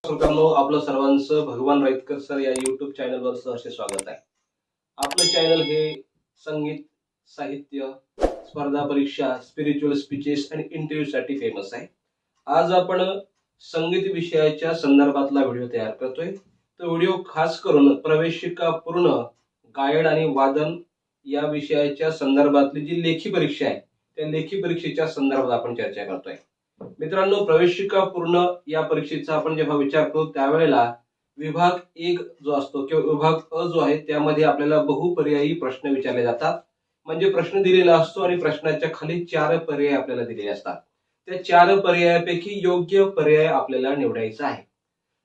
श्रोत्यांनो, आपलं सर्वांचं भगवान राईतकर सर या युट्यूब चॅनलवर सहर्ष स्वागत आहे. आपलं चॅनल हे संगीत, साहित्य, स्पर्धा परीक्षा, स्पिरिच्युअल स्पीचेस आणि इंटरव्ह्यू साठी फेमस आहे. आज आपण संगीत विषयाच्या संदर्भातला व्हिडिओ तयार करतोय. तो व्हिडिओ खास करून प्रवेशिका पूर्ण गायन आणि वादन या विषयाच्या संदर्भातली जी लेखी परीक्षा आहे त्या लेखी परीक्षेच्या संदर्भात आपण चर्चा करतोय. मित्रांनो, प्रवेशिका पूर्ण या परीक्षेचा आपण जेव्हा विचार करू त्यावेळेला विभाग 1 जो असतो किंवा विभाग अ जो आहे त्यामध्ये आपल्याला बहुपर्यायी प्रश्न विचारले जातात. म्हणजे प्रश्न दिलेला असतो आणि प्रश्नाच्या खाली 4 पर्याय आपल्याला दिलेले असतात. त्या 4 पर्यायापैकी योग्य पर्याय आपल्याला निवडायचा आहे.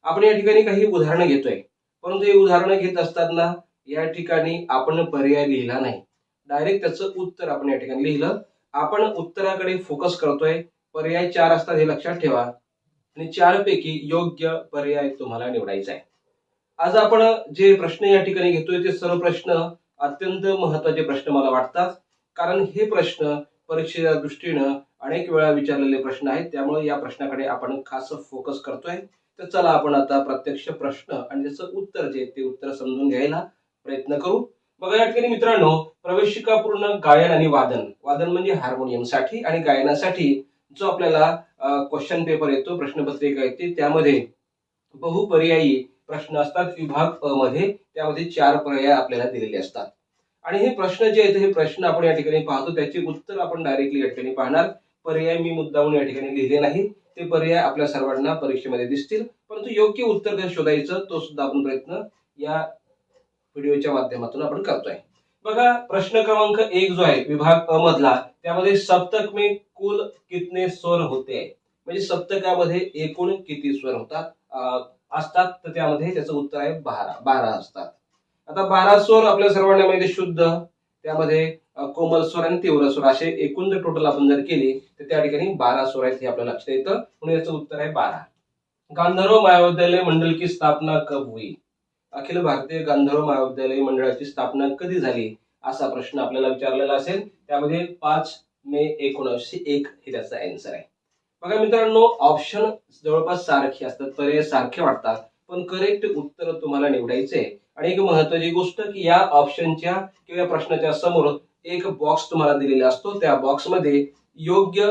आपण या ठिकाणी काही उदाहरणं घेतोय, परंतु हे उदाहरणं घेत असताना या ठिकाणी आपण पर्याय लिहिला नाही, डायरेक्ट त्याचं उत्तर आपण या ठिकाणी लिहिलं. आपण उत्तराकडे फोकस करतोय. पर्याय 4 असतात हे लक्षात ठेवा आणि 4 पैकी योग्य पर्याय तुम्हाला निवडायचा आहे. आज आपण जे प्रश्न या ठिकाणी घेतोय ते सर्व प्रश्न अत्यंत महत्त्वाचे प्रश्न मला वाटतात, कारण हे प्रश्न परीक्षेच्या दृष्टीनं अनेक वेळा विचारलेले प्रश्न आहेत. त्यामुळे या प्रश्नाकडे आपण खास फोकस करतोय. तर चला आपण आता प्रत्यक्ष प्रश्न आणि त्याचं उत्तर जे ते उत्तर समजून घ्यायला प्रयत्न करू. बघा या ठिकाणी मित्रांनो, प्रवेशिका पूर्ण गायन आणि वादन, वादन म्हणजे हार्मोनियमसाठी आणि गायनासाठी जो आपल्याला क्वेश्चन पेपर येतो, प्रश्नपत्रिका येते, त्यामध्ये बहुपर्यायी प्रश्न असतात. विभाग अ मध्ये त्यामध्ये 4 पर्याय आपल्याला दिलेले असतात आणि हे प्रश्न जे आहेत हे प्रश्न आपण या ठिकाणी पाहतो त्याचे उत्तर आपण डायरेक्टली या ठिकाणी पाहणार. पर्याय मी मुद्दामून या ठिकाणी लिहिले नाही, ते पर्याय आपल्या सर्वांना परीक्षेमध्ये दिसतील, परंतु योग्य उत्तर कसं शोधायचं तो सुद्धा आपण प्रयत्न या व्हिडिओच्या माध्यमातून आपण करतोय. बघा प्रश्न क्रमांक 1 जो आहे विभाग अ मधला, त्यामध्ये सप्तक में कुल कितने स्वर होते, म्हणजे सप्तकामध्ये एकूण किती स्वर असतात, तर त्यामध्ये त्याचं उत्तर आहे 12 असतात. आता 12 स्वर आपल्या सर्वांना माहिती, शुद्ध, त्यामध्ये कोमल स्वर आणि तीव्र स्वर असे एकूण जर टोटल आपण जर केली तर त्या ठिकाणी 12 स्वर आहेत हे आपल्याला लक्षात येतं, म्हणून याचं उत्तर आहे 12. गांधर्व महाविद्यालय मंडल की स्थापना कब हुई, अखिल भारतीय गांधर्व महाविद्यालय मंडळाची स्थापना कधी झाली असा प्रश्न आपल्याला विचारलेला असेल. त्यामध्ये 5 मे 1901 हे त्याचा आन्सर आहे. बघा मित्रांनो, ऑप्शन जवळपास सारखे असतात, पर्याय सारखे वाटतात, पण करेक्ट उत्तर तुम्हाला निवडायचे. आणि एक महत्त्वाची गोष्ट की या ऑप्शनच्या किंवा या प्रश्नाच्या समोर एक बॉक्स तुम्हाला दिलेला असतो. त्या बॉक्समध्ये योग्य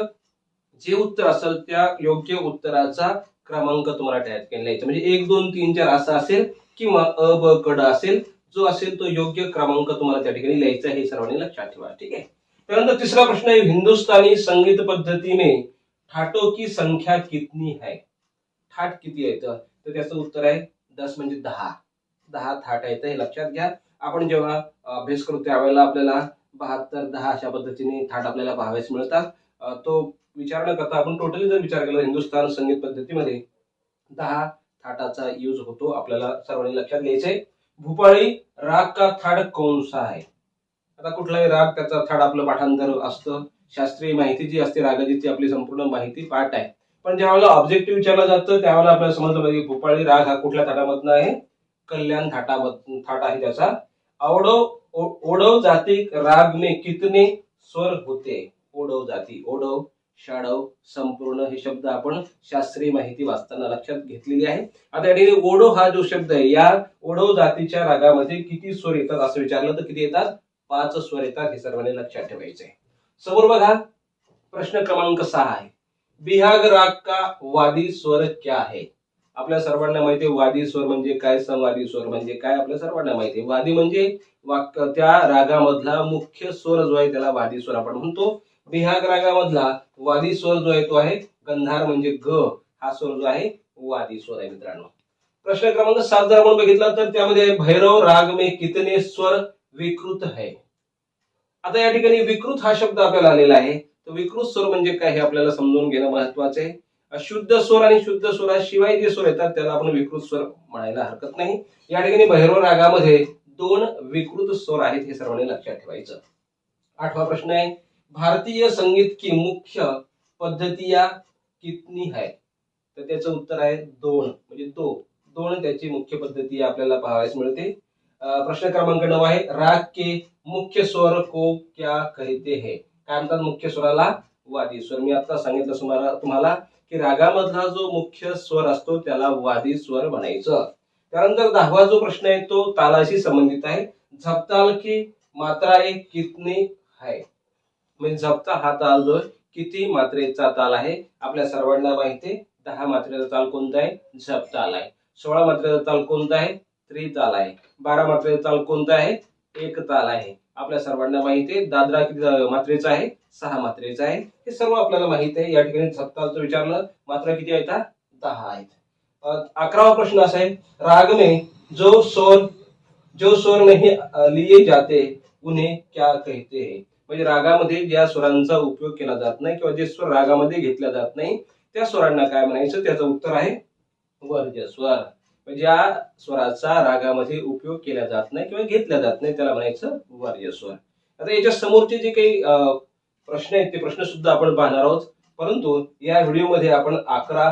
जे उत्तर असेल त्या योग्य उत्तराचा क्रमांक तुम्हाला टाईप केला यायचा, म्हणजे 1 2 3 4 असा असेल किंवा अ ब क ड असेल, जो असेल तो योग्य क्रमांक तुम्हाला त्या ठिकाणी लिहायचा, हे सर्वांनी लक्षात ठेवा. ठीक आहे. त्यानंतर तिसरा प्रश्न आहे, हिंदुस्तानी संगीत पद्धती में ठाटों की संख्या कितनी है, ठाट किती आहेत, तर त्याचं उत्तर आहे 10, म्हणजे 10 थाट आहेत हे लक्षात घ्या. आपण जेव्हा अभ्यास करू त्यावेळेला आपल्याला 72 10 अशा पद्धतीने थाट आपल्याला पाहावयास मिळतात. तो विचार न करता आपण टोटली जर विचार केला हिंदुस्थान संगीत पद्धतीमध्ये 10 थाटाचा यूज होतो, आपल्याला सर्वांनी लक्षात घ्यायचंय. भूपाळी राग का थाट कौन सा है, आता कुठलाही राग त्याचा थाट आपलं पाठांतर असतं, शास्त्रीय माहिती जी असते रागाची ती आपली संपूर्ण माहिती पाठ आहे. पण ज्यावेळेला ऑब्जेक्टिव्ह विचारलं जातं त्यावेळेला आपल्याला समजलं पाहिजे भूपाळी राग हा कुठल्या थाटामधनं आहे, कल्याण थाट आहे त्याचा. ओडव जाती राग में कितने स्वर होते, ओडव जाती, ओडव, षाडव, संपूर्ण हे शब्द आपण शास्त्रीय माहिती वाचताना लक्षात घेतलेली आहे. आता या ओडव हा जो शब्द आहे, या ओडव जातीच्या रागामध्ये किती स्वर येतात असं विचारलं तर किती येतात, 5 स्वर येतात, हे सर्वांनी लक्षात ठेवायचे. समोर बघा प्रश्न क्रमांक 6 आहे, बिहाग राग का वादी स्वर क्या है, आपल्या सर्वांना माहिती आहे वादी स्वर म्हणजे काय, संवादी स्वर म्हणजे काय आपल्या सर्वांना माहिती आहे. वादी म्हणजे त्या रागामधला मुख्य स्वर जो आहे त्याला वादी स्वर आपण म्हणतो. बिहाग रागामधला वादी स्वर जो आहे तो आहे गंधार, म्हणजे ग हा स्वर जो आहे वादी स्वर आहे मित्रांनो. प्रश्न क्रमांक 7 जर आपण बघितला तर त्यामध्ये भैरव राग में कितने स्वर विकृत है, आता या ठिकाणी विकृत हा शब्द आपल्याला आलेला आहे, तर विकृत स्वर म्हणजे काय हे आपल्याला समजून घेणं महत्वाचं आहे. शुद्ध स्वर आणि शुद्ध स्वराशिवाय जे स्वर येतात त्याला आपण विकृत स्वर म्हणायला हरकत नाही. या ठिकाणी भैरव रागामध्ये 2 विकृत स्वर आहेत, हे सर्वांनी लक्षात ठेवायचं. 8वा प्रश्न आहे, भारतीय संगीत की मुख्य पद्धतियां कितनी है, तर त्याचं उत्तर आहे 2, म्हणजे 2 त्याची मुख्य पद्धती आपल्याला पाहावयास मिळते. प्रश्न क्रमांक 9 आहे, राग के मुख्य स्वर को क्या कहते हैं, काय म्हणतात मुख्य स्वराला, वादी स्वर. मी आता सांगितलं तुम्हाला की रागामधला जो मुख्य स्वर असतो त्याला वादी स्वर म्हणायचं. त्यानंतर 10वा जो प्रश्न आहे तो तालाशी संबंधित आहे. झपताल की मात्रा एक कितनी है. म्हणजे झपता हा ताल जो किती मात्रेचा ताल आहे. आपल्या सर्वांना माहिती आहे 10 मात्रेचा ताल कोणता आहे, झपताल आहे. 16 मात्रेचा ताल कोणता आहे, त्रिताल आहे. 12 मात्रेचा ताल कोणता आहे, एक ताल आहे. आपल्या सर्वांना माहिती आहे दादरा किती मात्रेचा आहे, 6 मात्रेचा आहे. हे सर्व आपल्याला माहिती आहे. या ठिकाणी झपतालचं विचारलं, मात्रा किती आहेत, 10 आहेत. 11वा प्रश्न असा आहे, राग में जो स्वर नहीं लिए जाते उन्हें क्या कहते हैं. म्हणजे रागामध्ये ज्या स्वरांचा उपयोग केला जात नाही किंवा जे स्वर रागामध्ये घेतल्या जात नाही त्या स्वरांना काय म्हणायचं. त्याचं उत्तर आहे वर्ज्य स्वर. म्हणजे ज्या स्वराचा रागामध्ये उपयोग केला जात नाही किंवा घेतला जात नाही त्याला म्हणायचं वर्ज्य स्वर. आता याच्या समोरचे जे काही प्रश्न आहेत ते प्रश्न सुद्धा आपण पाहणार आहोत. परंतु या व्हिडिओमध्ये आपण 11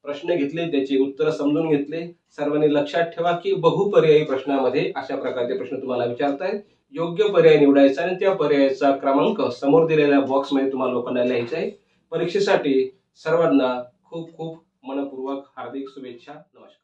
प्रश्न घेतले, त्याची उत्तर समजून घेतले. सर्वांनी लक्षात ठेवा की बहुपर्यायी प्रश्नामध्ये अशा प्रकारचे प्रश्न तुम्हाला विचारतायत. योग्य पर्याय निवडायचा आणि त्या पर्यायाचा क्रमांक समोर दिलेल्या बॉक्समध्ये तुम्हाला लोकांना लिहायचा आहे. परीक्षेसाठी सर्वांना खूप खूप मनपूर्वक हार्दिक शुभेच्छा. नमस्कार.